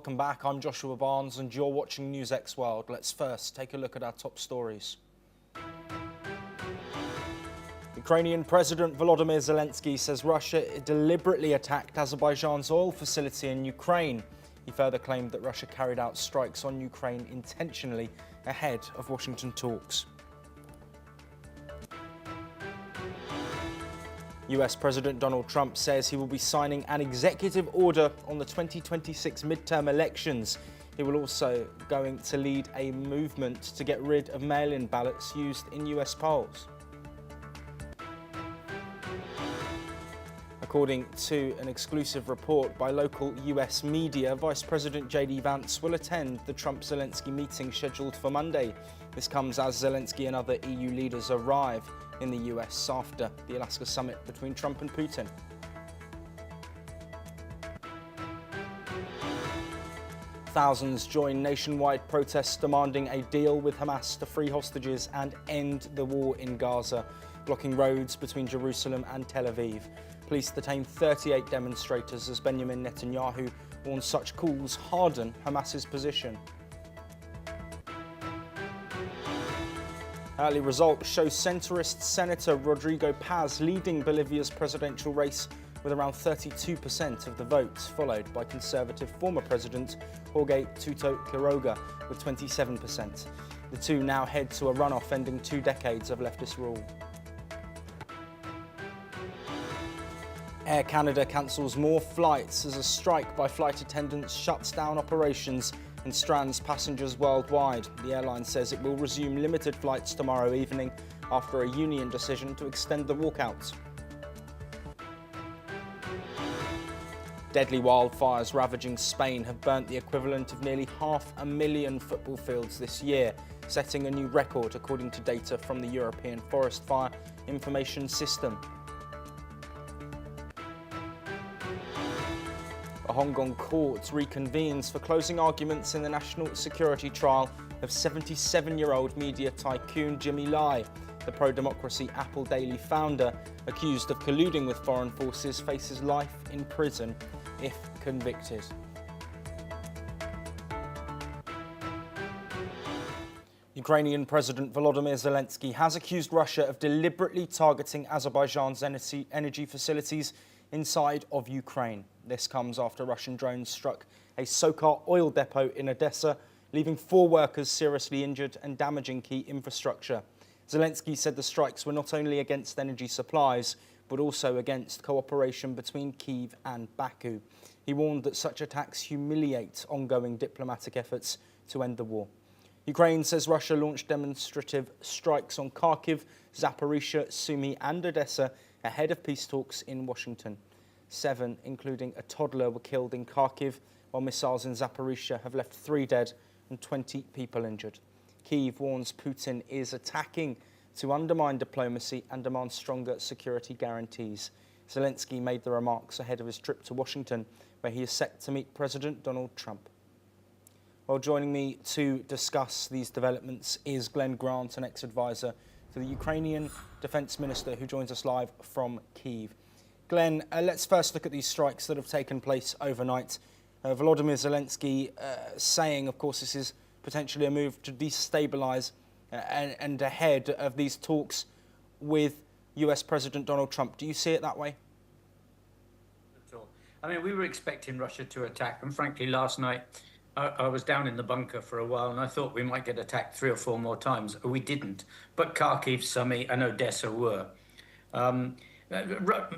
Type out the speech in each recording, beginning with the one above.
welcome back. I'm Joshua Barnes and you're watching NewsX World. Let's first take a look at our top stories. Ukrainian President Volodymyr Zelensky says Russia deliberately attacked Azerbaijan's oil facility in Ukraine. He further claimed that Russia carried out strikes on Ukraine intentionally ahead of Washington talks. US President Donald Trump says he will be signing an executive order on the 2026 midterm elections. He will also going to lead a movement to get rid of mail-in ballots used in US polls. According to an exclusive report by local US media, Vice President J.D. Vance will attend the Trump-Zelensky meeting scheduled for Monday. This comes as Zelensky and other EU leaders arrive in the US after the Alaska summit between Trump and Putin. Thousands join nationwide protests demanding a deal with Hamas to free hostages and end the war in Gaza, blocking roads between Jerusalem and Tel Aviv. Police detained 38 demonstrators as Benjamin Netanyahu warns such calls harden Hamas's position. Early results show centrist Senator Rodrigo Paz leading Bolivia's presidential race with around 32% of the votes, followed by conservative former president Jorge Tuto Quiroga with 27%. The two now head to a runoff ending 2 decades of leftist rule. Air Canada cancels more flights as a strike by flight attendants shuts down operations and strands passengers worldwide. The airline says it will resume limited flights tomorrow evening after a union decision to extend the walkout. Deadly wildfires ravaging Spain have burnt the equivalent of nearly 500,000 football fields this year, setting a new record according to data from the European Forest Fire Information System. A Hong Kong court reconvenes for closing arguments in the national security trial of 77-year-old media tycoon Jimmy Lai. The pro-democracy Apple Daily founder, accused of colluding with foreign forces, faces life in prison if convicted. Ukrainian President Volodymyr Zelensky has accused Russia of deliberately targeting Azerbaijan's energy facilities inside of Ukraine. This comes after Russian drones struck a Sokar oil depot in Odessa, leaving 4 workers seriously injured and damaging key infrastructure. Zelensky said the strikes were not only against energy supplies, but also against cooperation between Kyiv and Baku. He warned that such attacks humiliate ongoing diplomatic efforts to end the war. Ukraine says Russia launched demonstrative strikes on Kharkiv, Zaporizhzhia, Sumy and Odessa ahead of peace talks in Washington. 7, including a toddler, were killed in Kharkiv, while missiles in Zaporizhzhia have left 3 dead and 20 people injured. Kyiv warns Putin is attacking to undermine diplomacy and demands stronger security guarantees. Zelensky made the remarks ahead of his trip to Washington, where he is set to meet President Donald Trump. Well, joining me to discuss these developments is Glenn Grant, an ex-advisor to the Ukrainian Defence Minister, who joins us live from Kyiv. Glenn, let's first look at these strikes that have taken place overnight. Volodymyr Zelensky saying, of course, this is potentially a move to destabilise and ahead of these talks with US President Donald Trump. Do you see it that way? At all. I mean, we were expecting Russia to attack, and frankly, last night I was down in the bunker for a while, and I thought we might get attacked 3 or 4 more times. We didn't, but Kharkiv, Sumy, and Odessa were.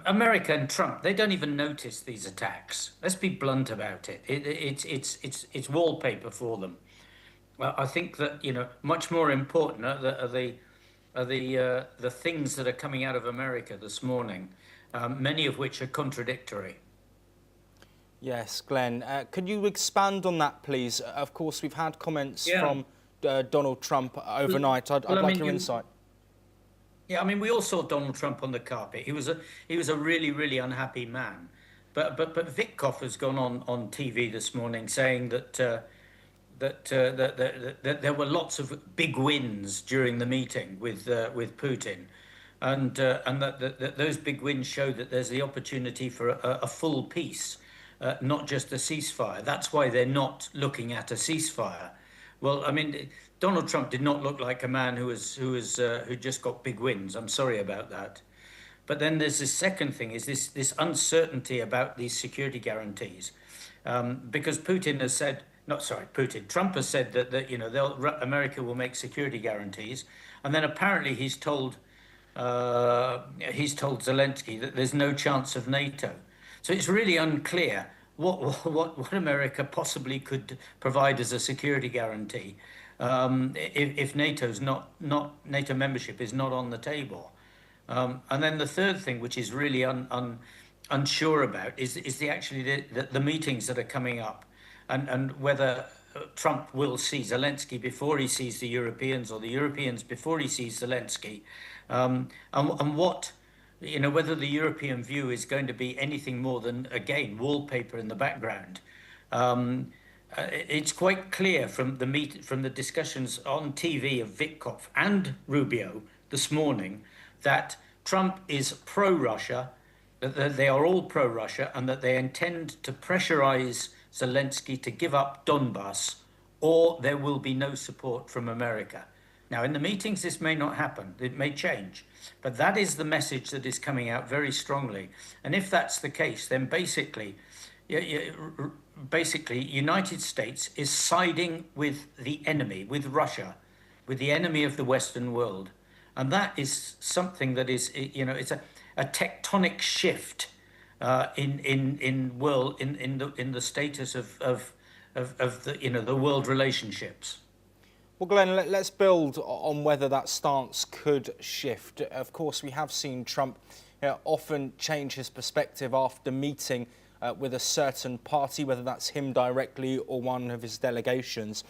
America and Trump, they don't even notice these attacks. Let's be blunt about it. It's wallpaper for them. Well, I think that, much more important are the things that are coming out of America this morning, many of which are contradictory. Yes, Glenn. Could you expand on that, please? Of course, we've had comments from Donald Trump overnight. I'd like your insight. Yeah, I mean, we all saw Donald Trump on the carpet. He was a really, really unhappy man. But Vitkov has gone on TV this morning saying that there were lots of big wins during the meeting with Putin, and that those big wins show that there's the opportunity for a full peace not just a ceasefire. That's why they're not looking at a ceasefire. Well, I mean, Donald Trump did not look like a man who just got big wins. I'm sorry about that. But then there's this second thing: is this uncertainty about these security guarantees, because Putin has said, not sorry, Putin, Trump has said that America will make security guarantees, and then apparently he's told Zelensky that there's no chance of NATO. So it's really unclear what America possibly could provide as a security guarantee if NATO membership is not on the table. And then the third thing, which is really unsure about, is the meetings that are coming up, and whether Trump will see Zelensky before he sees the Europeans, or the Europeans before he sees Zelensky, and what, whether the European view is going to be anything more than, again, wallpaper in the background. It's quite clear from the discussions on TV of Vitkov and Rubio this morning that Trump is pro-Russia, that they are all pro-Russia, and that they intend to pressurize Zelensky to give up Donbass, or there will be no support from America. Now, in the meetings, this may not happen. It may change. But that is the message that is coming out very strongly. And if that's the case, then basically, United States is siding with the enemy, with Russia, with the enemy of the Western world. And that is something that is, it's a tectonic shift in the status of the world relationships. Well, Glenn, let's build on whether that stance could shift. Of course, we have seen Trump often change his perspective after meeting with a certain party, whether that's him directly or one of his delegations.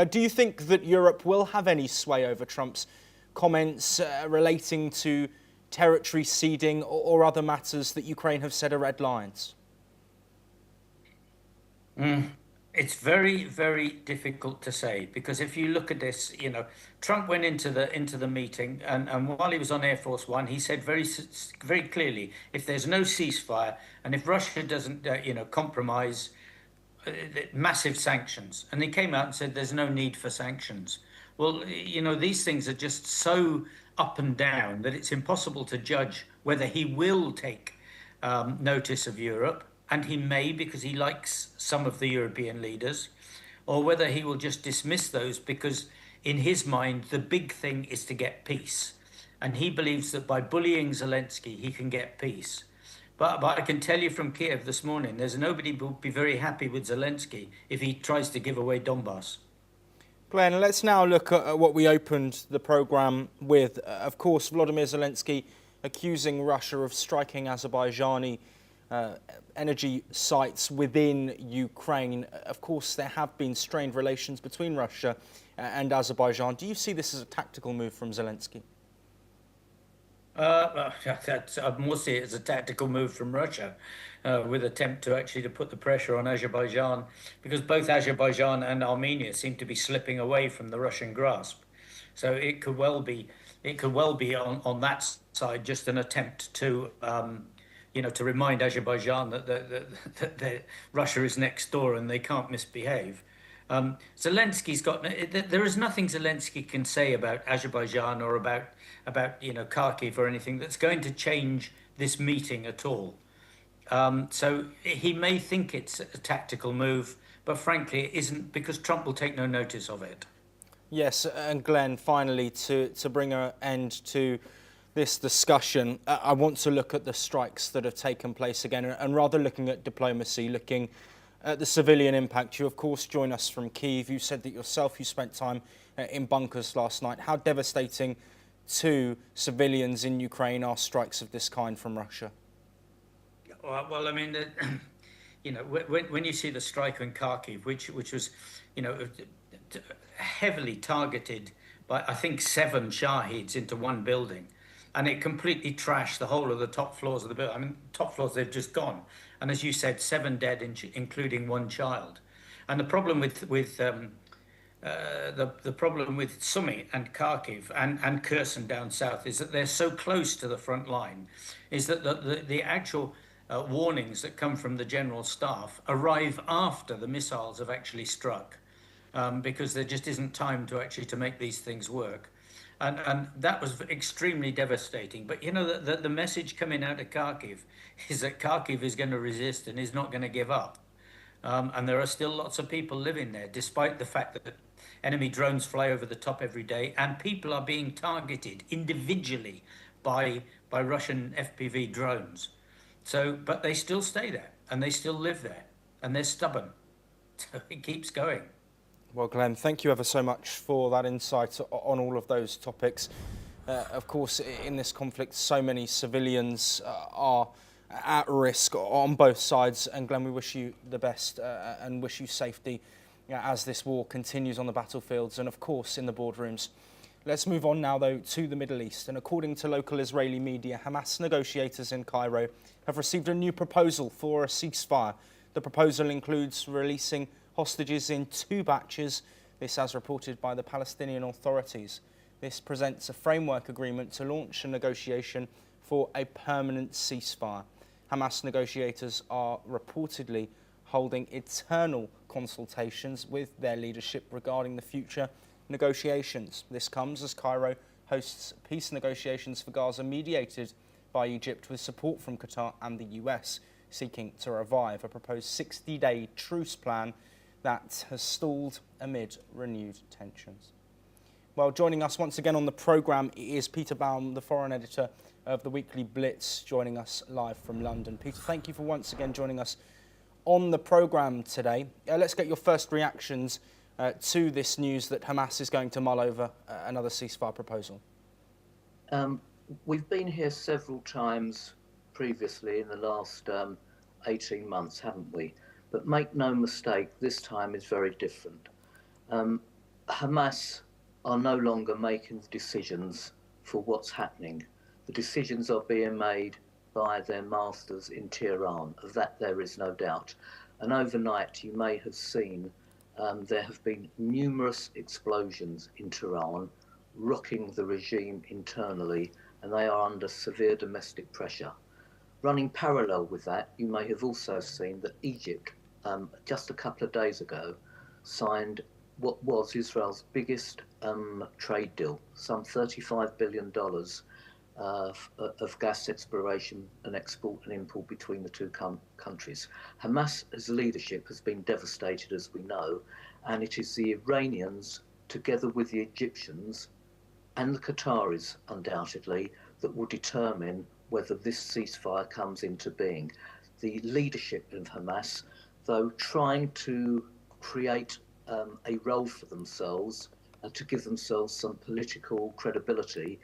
Do you think that Europe will have any sway over Trump's comments relating to territory ceding or other matters that Ukraine have said are red lines? It's very, very difficult to say, because if you look at this, Trump went into the meeting, and while he was on Air Force One, he said very, very clearly, if there's no ceasefire and if Russia doesn't, compromise, massive sanctions. And he came out and said there's no need for sanctions. Well, these things are just so up and down that it's impossible to judge whether he will take notice of Europe. And he may, because he likes some of the European leaders, or whether he will just dismiss those because in his mind, the big thing is to get peace. And he believes that by bullying Zelensky, he can get peace. But I can tell you from Kiev this morning, there's nobody who will be very happy with Zelensky if he tries to give away Donbass. Glenn, let's now look at what we opened the programme with. Of course, Volodymyr Zelensky accusing Russia of striking Azerbaijani energy sites within Ukraine. Of course, there have been strained relations between Russia and Azerbaijan. Do you see this as a tactical move from Zelensky? I more see it as a tactical move from Russia, with attempt to put the pressure on Azerbaijan, because both Azerbaijan and Armenia seem to be slipping away from the Russian grasp. So it could well be on that side just an attempt to to remind Azerbaijan that Russia is next door and they can't misbehave. Zelensky's got, there is nothing Zelensky can say about Azerbaijan or about Kharkiv or anything that's going to change this meeting at all. So he may think it's a tactical move, but frankly it isn't, because Trump will take no notice of it. Yes, and Glenn, finally, to bring an end to this discussion, I want to look at the strikes that have taken place again, and rather looking at diplomacy, looking at the civilian impact. You, of course, join us from Kyiv. You said that yourself you spent time in bunkers last night. How devastating to civilians in Ukraine are strikes of this kind from Russia? Well, I mean, when you see the strike in Kharkiv, which was, heavily targeted by, I think, 7 Shahids into one building, and it completely trashed the whole of the top floors of the building. I mean, top floors, they've just gone. And as you said, 7 dead, including 1 child. And the problem with the problem with Sumy and Kharkiv and Kherson down south is that they're so close to the front line, is that the actual warnings that come from the general staff arrive after the missiles have actually struck, because there just isn't time to actually to make these things work. And that was extremely devastating. But you know, the message coming out of Kharkiv is that Kharkiv is going to resist and is not going to give up. And there are still lots of people living there, despite the fact that enemy drones fly over the top every day, and people are being targeted individually by Russian FPV drones. So, but they still stay there, and they still live there, and they're stubborn. So it keeps going. Well, Glenn, thank you ever so much for that insight on all of those topics. Of course, in this conflict, so many civilians are at risk on both sides. And Glenn, we wish you the best and wish you safety as this war continues on the battlefields and, of course, in the boardrooms. Let's move on now, though, to the Middle East. And according to local Israeli media, Hamas negotiators in Cairo have received a new proposal for a ceasefire. The proposal includes releasing hostages in 2 batches, this as reported by the Palestinian authorities. This presents a framework agreement to launch a negotiation for a permanent ceasefire. Hamas negotiators are reportedly holding eternal consultations with their leadership regarding the future negotiations. This comes as Cairo hosts peace negotiations for Gaza mediated by Egypt with support from Qatar and the US, seeking to revive a proposed 60-day truce plan that has stalled amid renewed tensions. Well, joining us once again on the programme is Peter Baum, the foreign editor of the Weekly Blitz, joining us live from London. Peter, thank you for once again joining us on the programme today. Let's get your first reactions to this news that Hamas is going to mull over another ceasefire proposal. We've been here several times previously in the last 18 months, haven't we? But make no mistake, this time is very different. Hamas are no longer making decisions for what's happening. The decisions are being made by their masters in Tehran. Of that there is no doubt. And overnight you may have seen there have been numerous explosions in Tehran, rocking the regime internally, and they are under severe domestic pressure. Running parallel with that, you may have also seen that Egypt, just a couple of days ago, signed what was Israel's biggest trade deal, some $35 billion of gas exploration and export and import between the two countries. Hamas's leadership has been devastated, as we know, and it is the Iranians, together with the Egyptians and the Qataris, undoubtedly, that will determine whether this ceasefire comes into being. The leadership of Hamas, though trying to create a role for themselves and to give themselves some political credibility,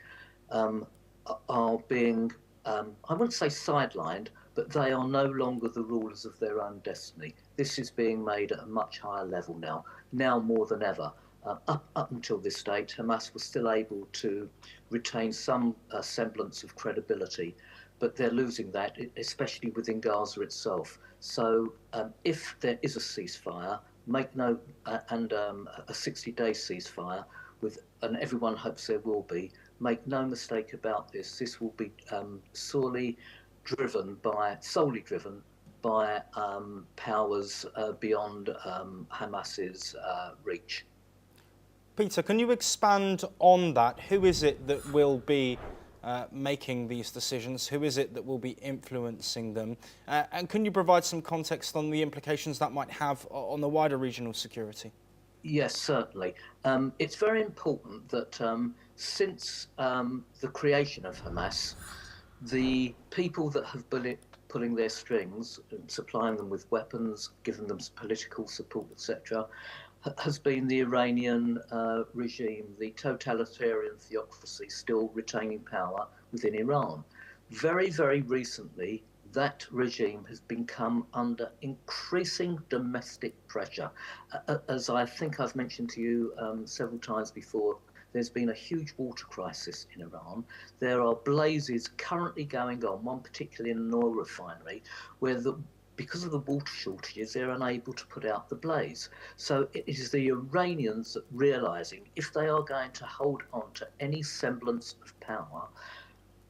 are being, I wouldn't say sidelined, but they are no longer the rulers of their own destiny. This is being made at a much higher level now more than ever. Up until this date, Hamas was still able to retain some semblance of credibility, but they're losing that, especially within Gaza itself. So if there is a ceasefire, and a 60-day ceasefire, and everyone hopes there will be, make no mistake about this, this will be solely driven by powers beyond Hamas's reach. Peter, can you expand on that? Who is it that will be making these decisions? Who is it that will be influencing them? And can you provide some context on the implications that might have on the wider regional security? Yes, certainly. It's very important that since the creation of Hamas, the people that have been pulling their strings, supplying them with weapons, giving them political support, etc., has been the Iranian regime, the totalitarian theocracy still retaining power within Iran. Very, very recently, that regime has become under increasing domestic pressure. As I think I've mentioned to you several times before, there's been a huge water crisis in Iran. There are blazes currently going on, one particularly in an oil refinery, where because of the water shortages, they're unable to put out the blaze. So it is the Iranians realizing if they are going to hold on to any semblance of power,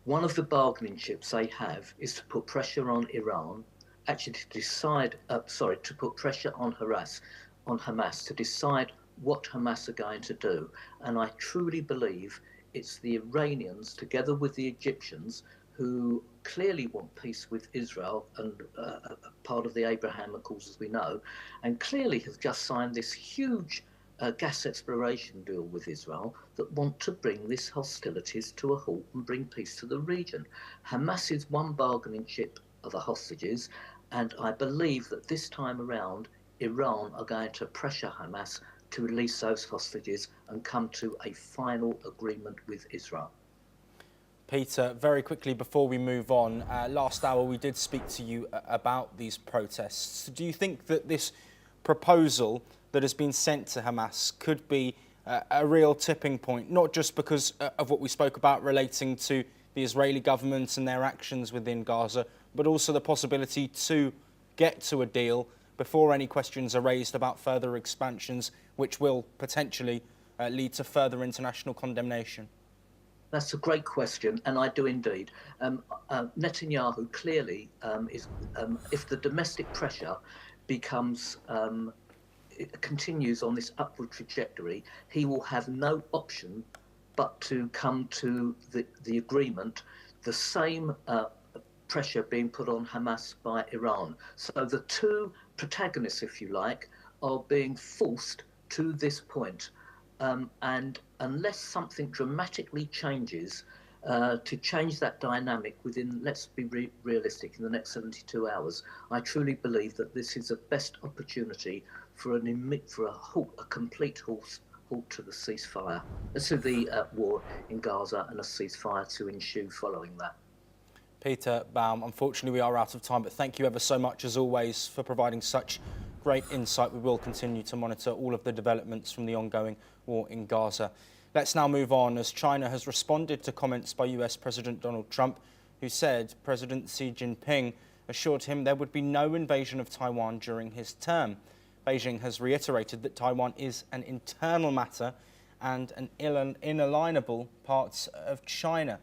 One of the bargaining chips they have is to put pressure on Iran, actually to decide, to put pressure on Hamas to decide what Hamas are going to do. And I truly believe it's the Iranians, together with the Egyptians, who clearly want peace with Israel and part of the Abraham Accords, as we know, and clearly have just signed this huge gas exploration deal with Israel that want to bring these hostilities to a halt and bring peace to the region. Hamas is one bargaining chip of the hostages, and I believe that this time around, Iran are going to pressure Hamas to release those hostages and come to a final agreement with Israel. Peter, very quickly before we move on, last hour we did speak to you about these protests. Do you think that this proposal that has been sent to Hamas could be a real tipping point, not just because of what we spoke about relating to the Israeli government and their actions within Gaza, but also the possibility to get to a deal before any questions are raised about further expansions, which will potentially lead to further international condemnation? That's a great question, and I do indeed. Netanyahu clearly is, if the domestic pressure becomes continues on this upward trajectory, he will have no option but to come to the agreement, the same pressure being put on Hamas by Iran. So the two protagonists, if you like, are being forced to this point. And unless something dramatically changes to change that dynamic within, let's be realistic, in the next 72 hours, I truly believe that this is the best opportunity for a complete halt to the ceasefire, to the war in Gaza, and a ceasefire to ensue following that. Peter Baum, unfortunately we are out of time, but thank you ever so much as always for providing such great insight. We will continue to monitor all of the developments from the ongoing war in Gaza. Let's now move on, as China has responded to comments by US President Donald Trump, who said President Xi Jinping assured him there would be no invasion of Taiwan during his term. Beijing has reiterated that Taiwan is an internal matter and an inalienable part of China.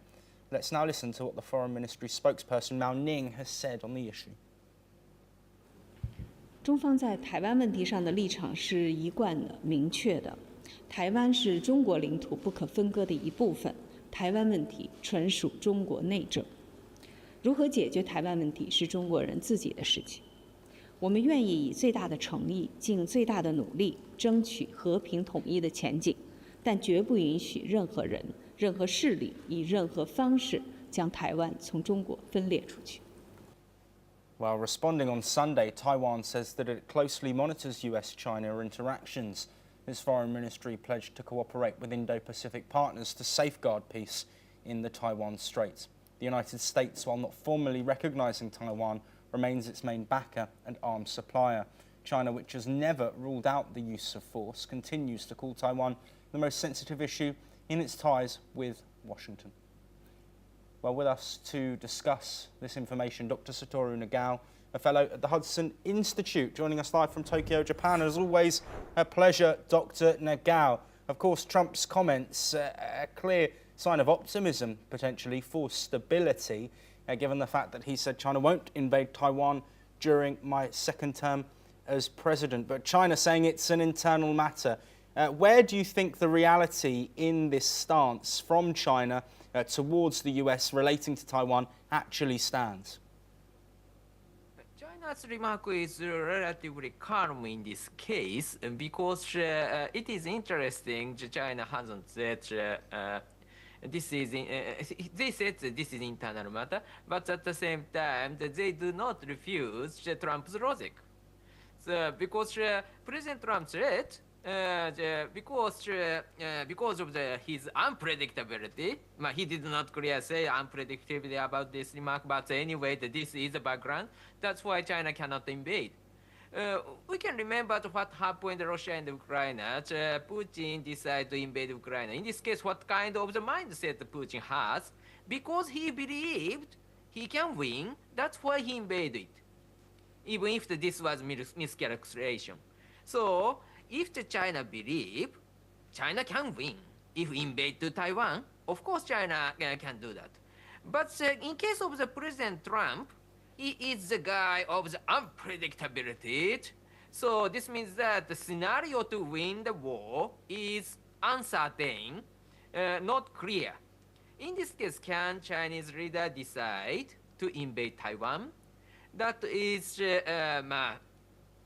Let's now listen to what the Foreign Ministry spokesperson Mao Ning has said on the issue. 中方在台湾问题上的立场是一贯的、明确的。台湾是中国领土不可分割的一部分，台湾问题纯属中国内政。如何解决台湾问题是中国人自己的事情。我们愿意以最大的诚意、尽最大的努力，争取和平统一的前景，但绝不允许任何人、任何势力以任何方式将台湾从中国分裂出去。 Well, responding on Sunday, Taiwan says that it closely monitors US-China interactions. Its foreign ministry pledged to cooperate with Indo-Pacific partners to safeguard peace in the Taiwan Strait. The United States, while not formally recognizing Taiwan, remains its main backer and arms supplier. China, which has never ruled out the use of force, continues to call Taiwan the most sensitive issue in its ties with Washington. Well, with us to discuss this information, Dr. Satoru Nagao, a fellow at the Hudson Institute, joining us live from Tokyo, Japan. As always, a pleasure, Dr. Nagao. Of course, Trump's comments, a clear sign of optimism, potentially, for stability, given the fact that he said China won't invade Taiwan during my second term as president. But China saying it's an internal matter. Where do you think the reality in this stance from China towards the US relating to Taiwan actually stands? China's remark is relatively calm in this case because it is interesting China hasn't said this is they said this is internal matter, but at the same time they do not refuse Trump's logic. So because President Trump said because of his unpredictability, he did not clearly say unpredictability about this remark, but anyway, this is the background. That's why China cannot invade. We can remember what happened in Russia and Ukraine. Putin decided to invade Ukraine. In this case, what kind of the mindset Putin has? Because he believed he can win, that's why he invaded, even if this was miscalculation. So, if the China believe China can win if invade to Taiwan, of course China can do that. But in case of the President Trump, he is the guy of the unpredictability. So this means that the scenario to win the war is uncertain, not clear. In this case, can Chinese leader decide to invade Taiwan? That is my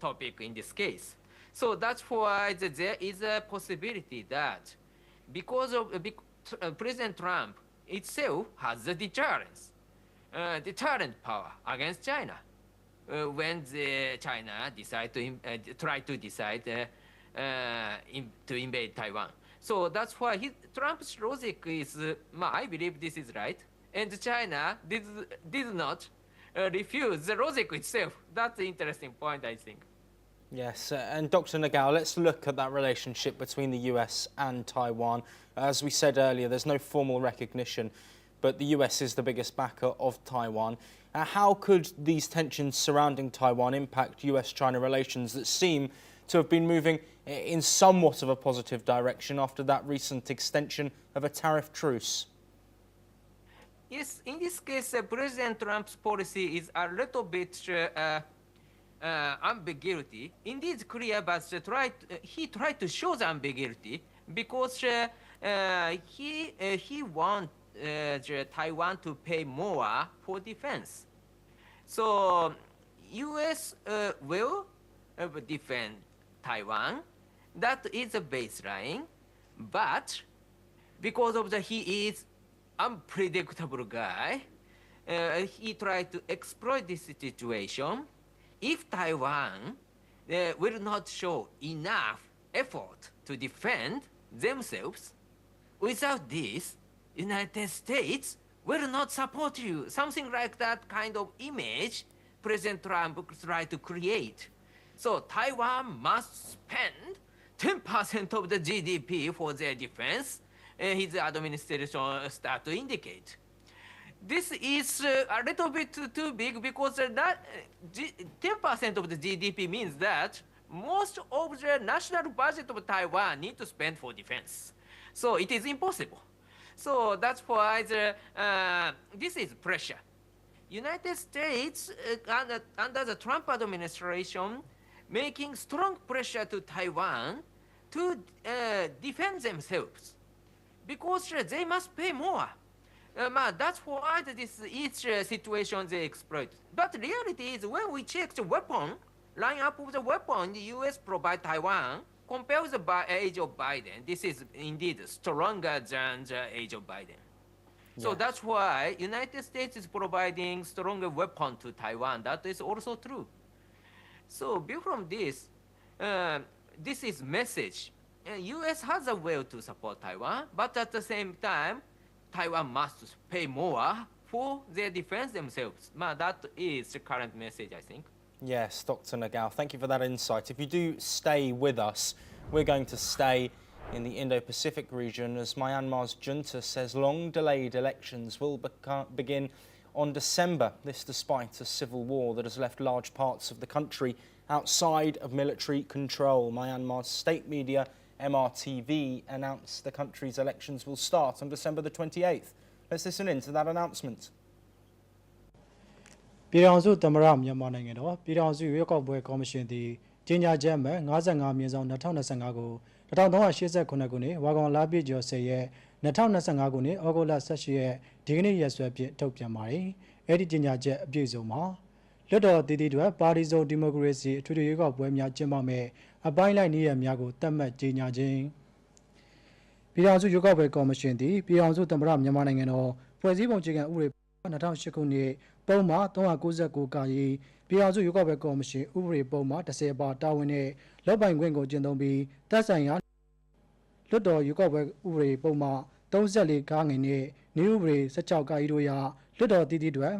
topic in this case. So that's why there is a possibility that because of President Trump itself has the deterrent power against China when China try to decide to invade Taiwan. So that's why Trump's logic is, I believe this is right, and China did not refuse the logic itself. That's the interesting point, I think. Yes, and Dr. Nagao, let's look at that relationship between the US and Taiwan. As we said earlier, there's no formal recognition, but the US is the biggest backer of Taiwan. How could these tensions surrounding Taiwan impact US-China relations that seem to have been moving in somewhat of a positive direction after that recent extension of a tariff truce? Yes, in this case, President Trump's policy is a little bit ambiguity. Indeed, clear, but he tried to show the ambiguity because he wants Taiwan to pay more for defense. So, U.S. will defend Taiwan. That is a baseline, but because of he is unpredictable guy, he tried to exploit this situation. If Taiwan will not show enough effort to defend themselves, without this, United States will not support you. Something like that kind of image President Trump tried to create. So Taiwan must spend 10% of the GDP for their defense, his administration start to indicate. This is a little bit too big because 10% of the GDP means that most of the national budget of Taiwan need to spend for defense. So it is impossible. So that's why this is pressure. United States, under the Trump administration, making strong pressure to Taiwan to defend themselves because they must pay more. That's why each situation they exploit. But reality is when we check the weapon, line up with the weapon the U.S. provide Taiwan, compare with the age of Biden, this is indeed stronger than the age of Biden. So Yes. that's why United States is providing stronger weapon to Taiwan. That is also true. So view from this, this is message. U.S. has a will to support Taiwan, but at the same time, Taiwan must pay more for their defense themselves. That is the current message, I think. Yes, Dr. Nagao, thank you for that insight. If you do stay with us, we're going to stay in the Indo-Pacific region as Myanmar's junta says long-delayed elections will begin on December, this despite a civil war that has left large parts of the country outside of military control. Myanmar's state media, MRTV, announced the country's elections will start on December the 28th. Let's listen in to that announcement. ပြည်ထောင်စုသမ္မတမြန်မာနိုင်ငံတော်ပြည်ထောင်စုရွေးကောက်ပွဲကော်မရှင်သည်ကြေညာချက်အမှတ်55/2025ကို1388ခုနှစ်ဝါကောင်လပြည့်ကျော်10ရက်2025ခုနှစ်ဩဂုတ်လ18ရက်ဒီကနေ့ရက်စွဲဖြင့်ထုတ်ပြန်ပါတယ်။အဲ့ဒီကြေညာချက်အပြည့်စုံမှာလွှတ်တော်တည်တည်တွေပါတီစုံဒီမိုကရေစီအထွေထွေရွေးကောက်ပွဲများကျင်းပမယ်အပိုင်းလိုက်နည်းရများကိုသတ်မှတ်ကြေညာခြင်းပြည်ထောင်စုရွေးကောက်ပွဲကော်မရှင်သည်ပြည်ထောင်စုသမ္မတမြန်မာနိုင်ငံတော်ဖွဲ့စည်းပုံအခြေခံဥပဒေ2008ခုနှစ်ပုံမှန်399ကာရီပြည်ထောင်စုရွေးကောက်ပွဲကော်မရှင်ဥပဒေပုံမှန်10ပါတာဝန်နဲ့လက်ပိုင်ခွင့်ကိုကျင့်သုံးပြီးတပ်ဆိုင်ရာလွှတ်တော်ရွေးကောက်ပွဲဥပဒေပုံမှန်34ကားငယ်နဲ့နည်းဥပဒေ16ကာရီတို့ရာလွှတ်တော်တည်တည်တွေ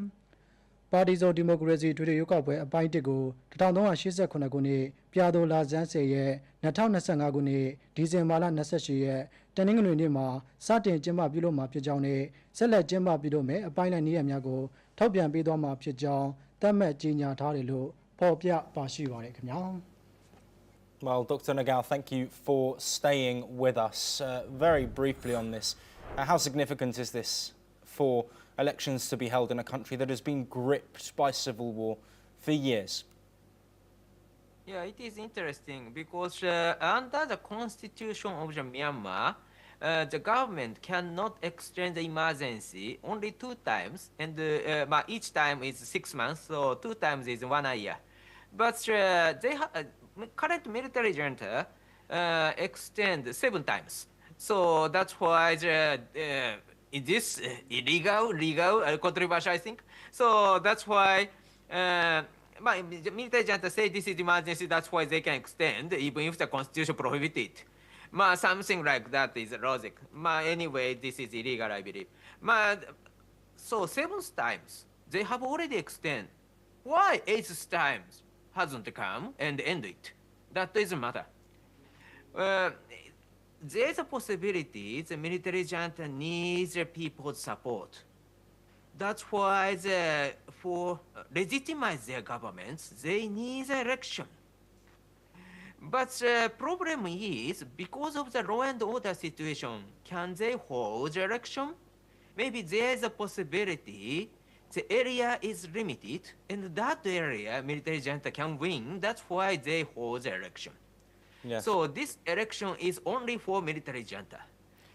ပါတီစုံဒီမိုကရေစီထွေထွေရွေးကောက်ပွဲအပိုင်း1ကို1388ခုနှစ်ပြာတော်လာဇန်း10ရက်2025ခုနှစ်ဒီဇင်ဘာလ28ရက်တနင်္ဂနွေနေ့မှာစတင်ကျင်းပပြုလုပ်မှာဖြစ်ကြောင်းနဲ့ဆက်လက်ကျင်းပပြုလုပ်မယ်အပိုင်းလိုက်နည်းရများကိုထောက်ပြန်ပေးသွားမှာဖြစ်ကြောင်းသတ်မှတ်ကြေညာထားတယ်လို့ဖော်ပြပါရှိပါတယ်ခင်ဗျာ Well, Dr. Nagao, thank you for staying with us. Very briefly on this, how significant is this for elections to be held in a country that has been gripped by civil war for years. Yeah, it is interesting because under the constitution of the Myanmar, the government cannot extend the emergency only 2 times, and but each time is 6 months, so 2 times is 1 year. But current military junta extend 7 times, so that's why is this legal, controversial, I think. So that's why. The military junta say this is emergency, that's why they can extend, even if the constitution prohibits it. Something like that is logic. Anyway, this is illegal, I believe. So 7 times, they have already extended. Why 8 times hasn't come and end it? That doesn't matter. There's a possibility the military junta needs people's support. That's why for legitimize their governments, they need election. But the problem is, because of the law and order situation, can they hold the election? Maybe there is a possibility the area is limited, and that area military junta can win. That's why they hold the election. Yes. So this election is only for military junta.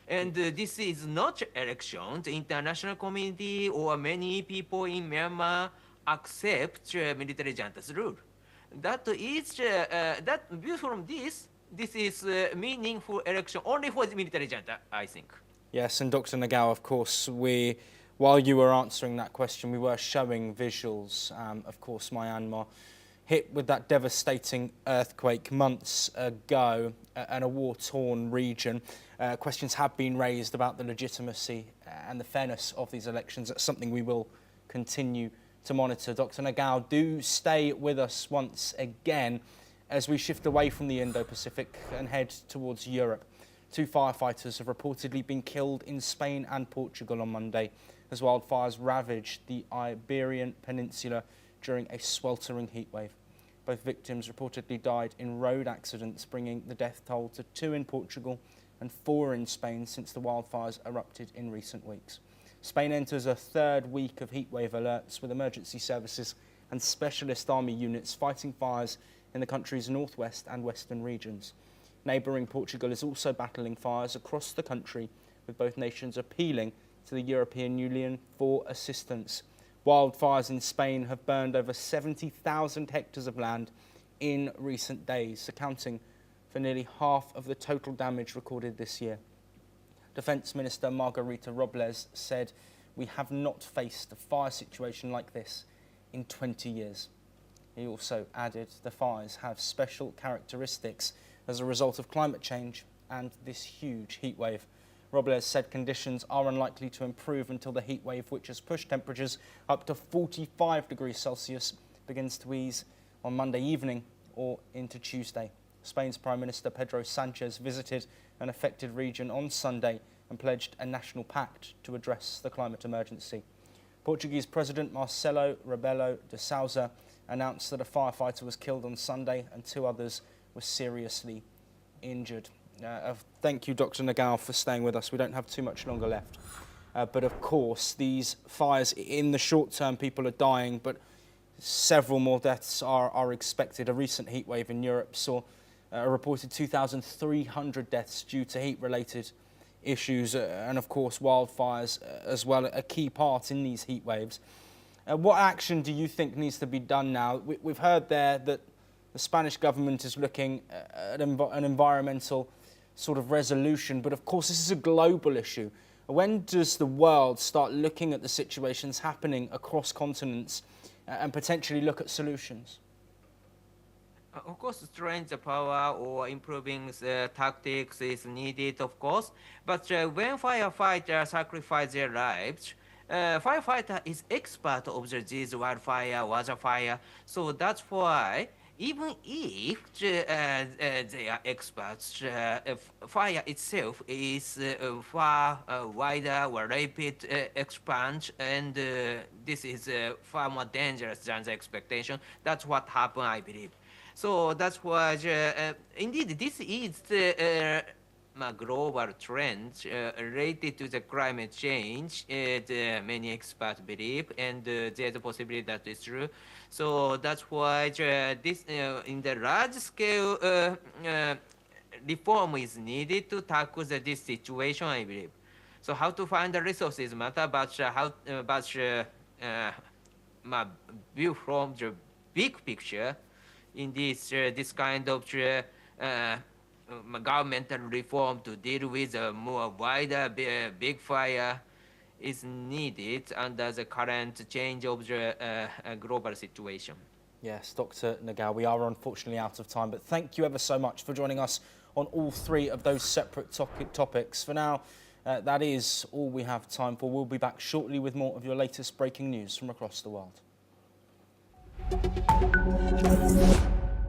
And this is not election. The international community or many people in Myanmar accept military junta's rule. That is that view from this is meaningful election only for the military junta, I think. Yes, and Dr. Nagao, of course, while you were answering that question, we were showing visuals. Of course, Myanmar hit with that devastating earthquake months ago and a war-torn region. Questions have been raised about the legitimacy and the fairness of these elections. That's something we will continue to monitor. Dr. Nagao, do stay with us once again as we shift away from the Indo-Pacific and head towards Europe. 2 firefighters have reportedly been killed in Spain and Portugal on Monday as wildfires ravaged the Iberian Peninsula during a sweltering heatwave. Both victims reportedly died in road accidents, bringing the death toll to 2 in Portugal and 4 in Spain since the wildfires erupted in recent weeks. Spain enters a 3rd week of heatwave alerts, with emergency services and specialist army units fighting fires in the country's northwest and western regions. Neighbouring Portugal is also battling fires across the country, with both nations appealing to the European Union for assistance. Wildfires in Spain have burned over 70,000 hectares of land in recent days, accounting for nearly half of the total damage recorded this year. Defence Minister Margarita Robles said, "We have not faced a fire situation like this in 20 years. He also added the fires have special characteristics as a result of climate change and this huge heatwave. Robles said conditions are unlikely to improve until the heatwave, which has pushed temperatures up to 45 degrees Celsius, begins to ease on Monday evening or into Tuesday. Spain's Prime Minister Pedro Sanchez visited an affected region on Sunday and pledged a national pact to address the climate emergency. Portuguese President Marcelo Rebelo de Sousa announced that a firefighter was killed on Sunday and 2 others were seriously injured. Thank you, Dr. Nagao, for staying with us. We don't have too much longer left. But of course, these fires, in the short term, people are dying, but several more deaths are expected. A recent heatwave in Europe saw a reported 2,300 deaths due to heat-related issues, and of course wildfires as well, a key part in these heat waves. What action do you think needs to be done now? We've heard there that the Spanish government is looking at an environmental sort of resolution, but of course this is a global issue. When does the world start looking at the situations happening across continents and potentially look at solutions? Of course, strengthening the power or improving the tactics is needed, of course. But when firefighters sacrifice their lives, firefighter is expert of these wildfire, fire. So that's why, even if they are experts, fire itself is far wider or rapid expand, and this is far more dangerous than the expectation. That's what happened, I believe. So that's why, indeed, this is global trends related to the climate change, many experts believe, and there's a possibility that is true. So that's why this in the large scale reform is needed to tackle this situation, I believe. So how to find the resources matter, but my view from the big picture in this kind of governmental reform to deal with a more wider big fire is needed under the current change of the global situation. Yes, Dr. Nagao, we are unfortunately out of time, but thank you ever so much for joining us on all three of those separate topics. For now, that is all we have time for. We'll be back shortly with more of your latest breaking news from across the world.